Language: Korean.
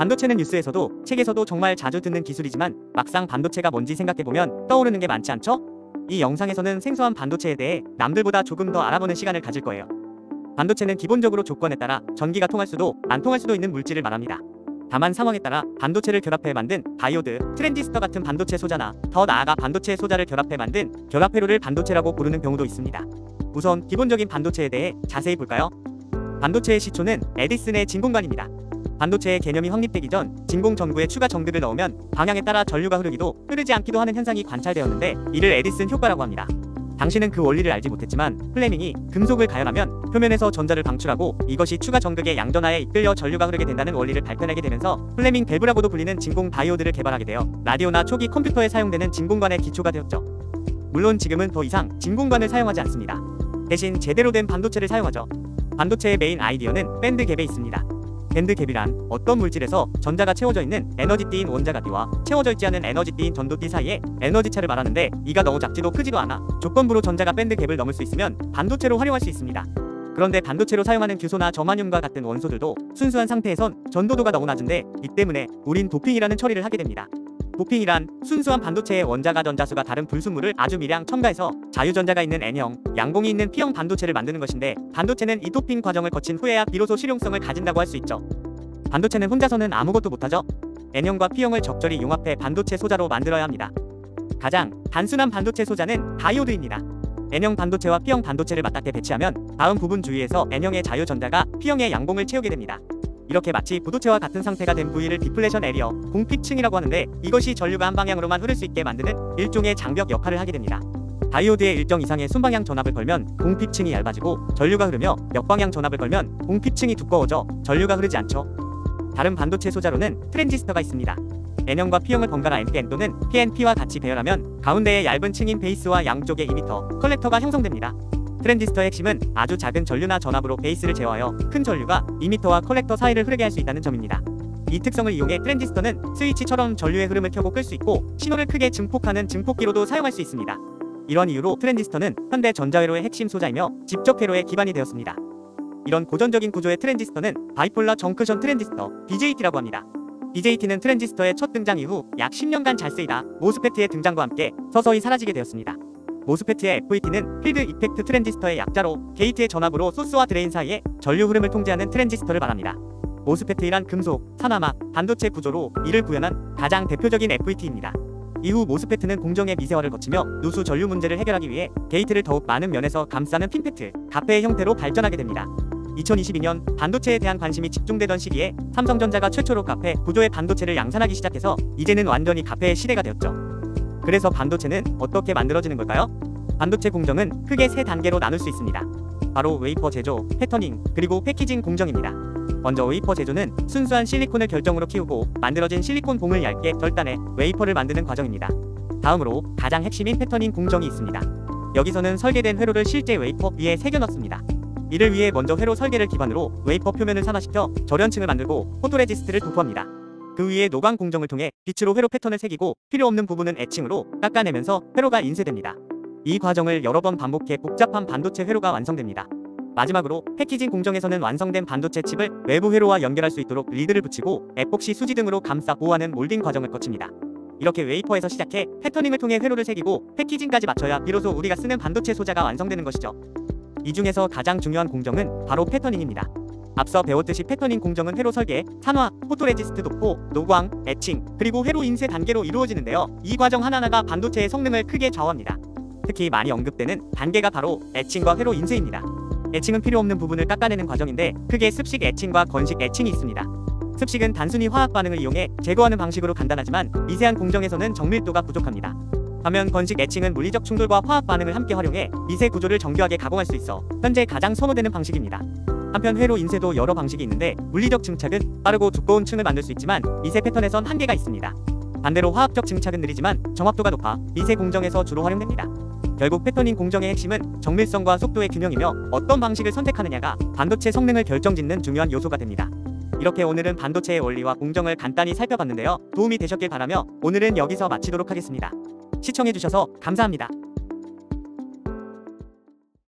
반도체는 뉴스에서도 책에서도 정말 자주 듣는 기술이지만 막상 반도체가 뭔지 생각해보면 떠오르는 게 많지 않죠? 이 영상에서는 생소한 반도체에 대해 남들보다 조금 더 알아보는 시간을 가질 거예요. 반도체는 기본적으로 조건에 따라 전기가 통할 수도 안 통할 수도 있는 물질을 말합니다. 다만 상황에 따라 반도체를 결합해 만든 다이오드, 트랜지스터 같은 반도체 소자나 더 나아가 반도체 소자를 결합해 만든 결합회로를 반도체라고 부르는 경우도 있습니다. 우선 기본적인 반도체에 대해 자세히 볼까요? 반도체의 시초는 에디슨의 진공관입니다. 반도체의 개념이 확립되기 전 진공 전구에 추가 전극을 넣으면 방향에 따라 전류가 흐르기도 흐르지 않기도 하는 현상이 관찰되었는데 이를 에디슨 효과라고 합니다. 당시는 그 원리를 알지 못했지만 플레밍이 금속을 가열하면 표면에서 전자를 방출하고 이것이 추가 전극의 양전하에 이끌려 전류가 흐르게 된다는 원리를 발표하게 되면서 플레밍 밸브라고도 불리는 진공 다이오드를 개발하게 되어 라디오나 초기 컴퓨터에 사용되는 진공관의 기초가 되었죠. 물론 지금은 더 이상 진공관을 사용하지 않습니다. 대신 제대로 된 반도체를 사용하죠. 반도체의 메인 아이디어는 밴드 갭에 있습니다. 밴드 갭이란 어떤 물질에서 전자가 채워져 있는 에너지띠인 원자가 D와 채워져 있지 않은 에너지띠인 전도 D 사이의 에너지차를 말하는데 이가 너무 작지도 크지도 않아 조건부로 전자가 밴드 갭을 넘을 수 있으면 반도체로 활용할 수 있습니다. 그런데 반도체로 사용하는 규소나 저마늄과 같은 원소들도 순수한 상태에선 전도도가 너무 낮은데 이 때문에 우린 도핑이라는 처리를 하게 됩니다. 도핑이란 순수한 반도체의 원자가 전자수가 다른 불순물을 아주 미량 첨가해서 자유전자가 있는 N형, 양봉이 있는 P형 반도체를 만드는 것인데 반도체는 이 도핑 과정을 거친 후에야 비로소 실용성을 가진다고 할 수 있죠. 반도체는 혼자서는 아무것도 못하죠. N형과 P형을 적절히 융합해 반도체 소자로 만들어야 합니다. 가장 단순한 반도체 소자는 다이오드입니다. N형 반도체와 P형 반도체를 맞닿게 배치하면 다음 부분 주위에서 N형의 자유전자가 P형의 양봉을 채우게 됩니다. 이렇게 마치 부도체와 같은 상태가 된 부위를 디플레션 에리어, 공픽층이라고 하는데 이것이 전류가 한 방향으로만 흐를 수 있게 만드는 일종의 장벽 역할을 하게 됩니다. 다이오드에 일정 이상의 순방향 전압을 걸면 공픽층이 얇아지고 전류가 흐르며 역방향 전압을 걸면 공픽층이 두꺼워져 전류가 흐르지 않죠. 다른 반도체 소자로는 트랜지스터가 있습니다. N형과 P형을 번갈아 NPN 또는 PNP와 같이 배열하면 가운데에 얇은 층인 베이스와 양쪽에 이미터, 컬렉터가 형성됩니다. 트랜지스터의 핵심은 아주 작은 전류나 전압으로 베이스를 제어하여 큰 전류가 이미터와 컬렉터 사이를 흐르게 할 수 있다는 점입니다. 이 특성을 이용해 트랜지스터는 스위치처럼 전류의 흐름을 켜고 끌 수 있고 신호를 크게 증폭하는 증폭기로도 사용할 수 있습니다. 이런 이유로 트랜지스터는 현대 전자회로의 핵심 소자이며 집적 회로의 기반이 되었습니다. 이런 고전적인 구조의 트랜지스터는 바이폴러 정크션 트랜지스터, BJT라고 합니다. BJT는 트랜지스터의 첫 등장 이후 약 10년간 잘 쓰이다 모스페트의 등장과 함께 서서히 사라지게 되었습니다. 모스페트의 FET는 필드 이펙트 트랜지스터의 약자로 게이트의 전압으로 소스와 드레인 사이에 전류 흐름을 통제하는 트랜지스터를 말합니다. 모스페트이란 금속, 산화막, 반도체 구조로 이를 구현한 가장 대표적인 FET입니다. 이후 모스페트는 공정의 미세화를 거치며 누수 전류 문제를 해결하기 위해 게이트를 더욱 많은 면에서 감싸는 핀페트, 가페의 형태로 발전하게 됩니다. 2022년 반도체에 대한 관심이 집중되던 시기에 삼성전자가 최초로 가페 구조의 반도체를 양산하기 시작해서 이제는 완전히 가페의 시대가 되었죠. 그래서 반도체는 어떻게 만들어지는 걸까요? 반도체 공정은 크게 세 단계로 나눌 수 있습니다. 바로 웨이퍼 제조, 패터닝, 그리고 패키징 공정입니다. 먼저 웨이퍼 제조는 순수한 실리콘을 결정으로 키우고 만들어진 실리콘 봉을 얇게 절단해 웨이퍼를 만드는 과정입니다. 다음으로 가장 핵심인 패터닝 공정이 있습니다. 여기서는 설계된 회로를 실제 웨이퍼 위에 새겨 넣습니다. 이를 위해 먼저 회로 설계를 기반으로 웨이퍼 표면을 산화시켜 절연층을 만들고 포토레지스트를 도포합니다. 그 위에 노광 공정을 통해 빛으로 회로 패턴을 새기고 필요 없는 부분은 애칭으로 깎아내면서 회로가 인쇄됩니다. 이 과정을 여러 번 반복해 복잡한 반도체 회로가 완성됩니다. 마지막으로 패키징 공정에서는 완성된 반도체 칩을 외부 회로와 연결할 수 있도록 리드를 붙이고 에폭시 수지 등으로 감싸 보호하는 몰딩 과정을 거칩니다. 이렇게 웨이퍼에서 시작해 패터닝을 통해 회로를 새기고 패키징까지 맞춰야 비로소 우리가 쓰는 반도체 소자가 완성되는 것이죠. 이 중에서 가장 중요한 공정은 바로 패터닝입니다. 앞서 배웠듯이 패터닝 공정은 회로 설계, 산화, 포토레지스트 도포, 노광, 애칭, 그리고 회로 인쇄 단계로 이루어지는데요. 이 과정 하나하나가 반도체의 성능을 크게 좌우합니다. 특히 많이 언급되는 단계가 바로 애칭과 회로 인쇄입니다. 애칭은 필요 없는 부분을 깎아내는 과정인데 크게 습식 애칭과 건식 애칭이 있습니다. 습식은 단순히 화학 반응을 이용해 제거하는 방식으로 간단하지만 미세한 공정에서는 정밀도가 부족합니다. 반면 건식 애칭은 물리적 충돌과 화학 반응을 함께 활용해 미세 구조를 정교하게 가공할 수 있어 현재 가장 선호되는 방식입니다. 한편 회로 인쇄도 여러 방식이 있는데 물리적 증착은 빠르고 두꺼운 층을 만들 수 있지만 미세 패턴에선 한계가 있습니다. 반대로 화학적 증착은 느리지만 정확도가 높아 미세 공정에서 주로 활용됩니다. 결국 패터닝 공정의 핵심은 정밀성과 속도의 균형이며 어떤 방식을 선택하느냐가 반도체 성능을 결정짓는 중요한 요소가 됩니다. 이렇게 오늘은 반도체의 원리와 공정을 간단히 살펴봤는데요. 도움이 되셨길 바라며 오늘은 여기서 마치도록 하겠습니다. 시청해주셔서 감사합니다.